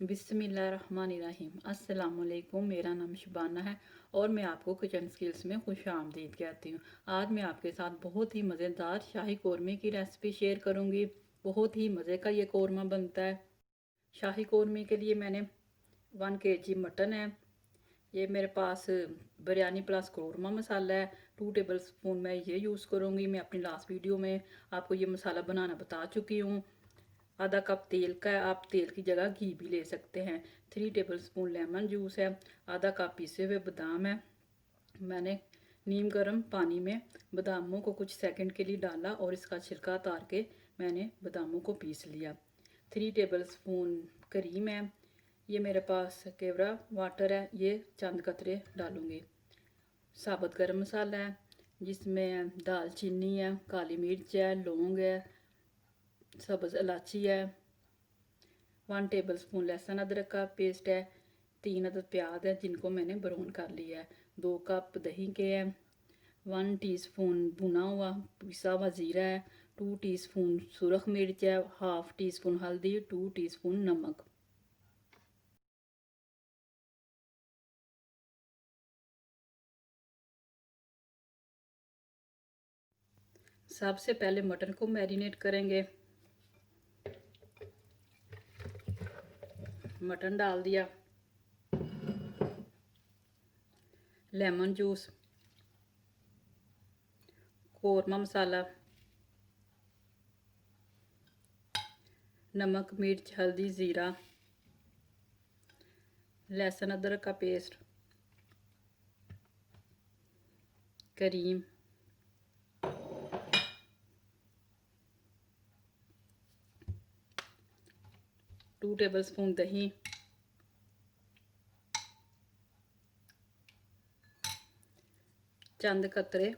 बिस्मिल्लाहिर्रहमानिर्रहीम। अस्सलाम वालेकुम। मेरा नाम शुबाना है और मैं आपको किचन स्किल्स में खुश आमदीद कहती हूँ। आज मैं आपके साथ बहुत ही मज़ेदार शाही कौरमे की रेसिपी शेयर करूँगी। बहुत ही मज़े का ये कौरमा बनता है। शाही कौरमे के लिए मैंने 1 kg मटन है। ये मेरे पास बिरयानी प्लस कौरमा मसाला है। 2 टेबल स्पून मैं ये यूज़ करूँगी। मैं अपनी लास्ट वीडियो में आपको ये मसाला बनाना बता चुकी हूँ। आधा कप तेल का है, आप तेल की जगह घी भी ले सकते हैं। 3 टेबल स्पून लेमन जूस है। आधा कप पीसे हुए बादाम है। मैंने नीम गर्म पानी में बादामों को कुछ सेकंड के लिए डाला और इसका छिलका उतार के मैंने बादामों को पीस लिया। 3 टेबल स्पून क्रीम है। ये मेरे पास केवड़ा वाटर है, ये चंद कतरे डालूंगी। साबुत गरम मसाला है जिसमें दालचीनी है, काली मिर्च है, लौंग है, सब्ज़ इलायची है, 1 टेबल स्पून लहसुन अदरक का पेस्ट है, 3 अदद प्याज है जिनको मैंने ब्राउन कर लिया है, 2 कप दही के हैं, 1 टीस्पून भुना हुआ पिसा हुआ ज़ीरा है, 2 टीस्पून सुरख मिर्च है, हाफ टी स्पून हल्दी, 2 टीस्पून नमक। सबसे पहले मटन को मैरिनेट करेंगे। मटन डाल दिया, लेमन जूस, कौरमा मसाला, नमक मिर्च हल्दी ज़ीरा, लहसुन अदरक का पेस्ट, करीम, 2 टेबल स्पून दही, चंद कतरे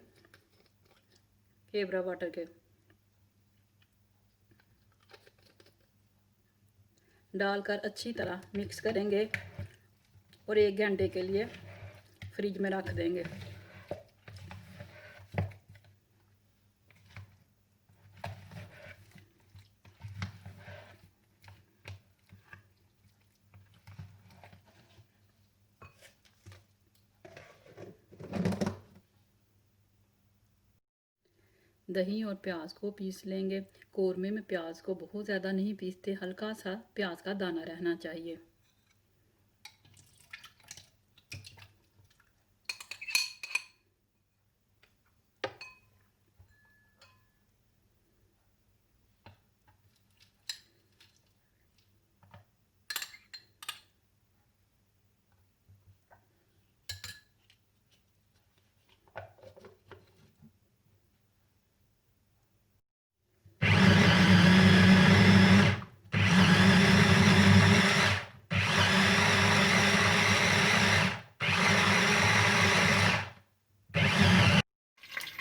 केवड़ा वाटर के डालकर अच्छी तरह मिक्स करेंगे और 1 घंटे के लिए फ्रिज में रख देंगे। दही और प्याज को पीस लेंगे। कौरमे में प्याज को बहुत ज़्यादा नहीं पीसते, हल्का सा प्याज का दाना रहना चाहिए।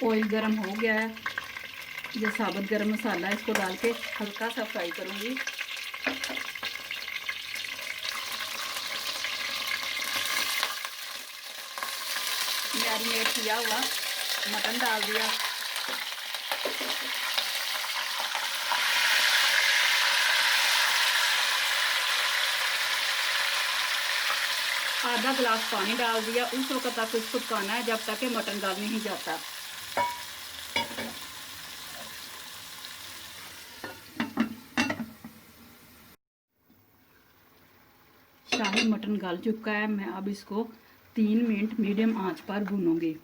ऑयल गरम हो गया है। ये साबुत गरम मसाला है, इसको डाल के हल्का सा फ्राई करूँगी। मैरिनेट किया हुआ मटन डाल दिया, आधा गिलास पानी डाल दिया। उस वक्त तक इसको पकाना है जब तक कि मटन गल नहीं जाता। शाही मटन गल चुका है। मैं अब इसको 3 मिनट मीडियम आंच पर भूनूंगी।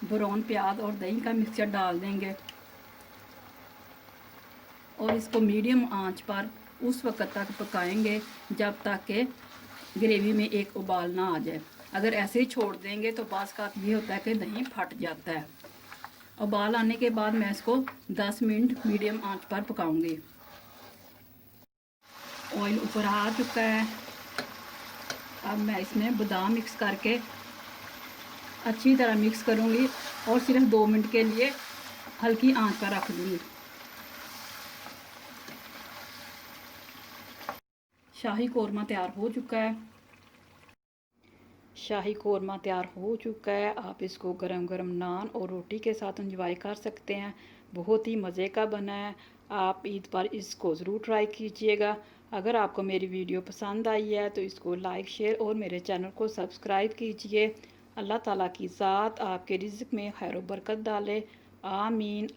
ब्राउन प्याज और दही का मिक्सचर डाल देंगे और इसको मीडियम आंच पर उस वक्त तक पकाएंगे जब तक कि ग्रेवी में एक उबाल ना आ जाए। अगर ऐसे ही छोड़ देंगे तो बाज़ का ये होता है कि दही फट जाता है। उबाल आने के बाद मैं इसको 10 मिनट मीडियम आंच पर पकाऊंगी। ऑयल ऊपर आ चुका है। अब मैं इसमें बादाम मिक्स करके अच्छी तरह मिक्स करूंगी और सिर्फ 2 मिनट के लिए हल्की आंच पर रख दूंगी। शाही कौरमा तैयार हो चुका है। शाही कौरमा तैयार हो चुका है। आप इसको गरम गरम नान और रोटी के साथ इंजॉय कर सकते हैं। बहुत ही मज़े का बना है। आप ईद पर इसको ज़रूर ट्राई कीजिएगा। अगर आपको मेरी वीडियो पसंद आई है तो इसको लाइक शेयर और मेरे चैनल को सब्सक्राइब कीजिए। अल्लाह ताला की ज़ात आपके रिज़्क़ में खैर बरकत डाले। आमीन।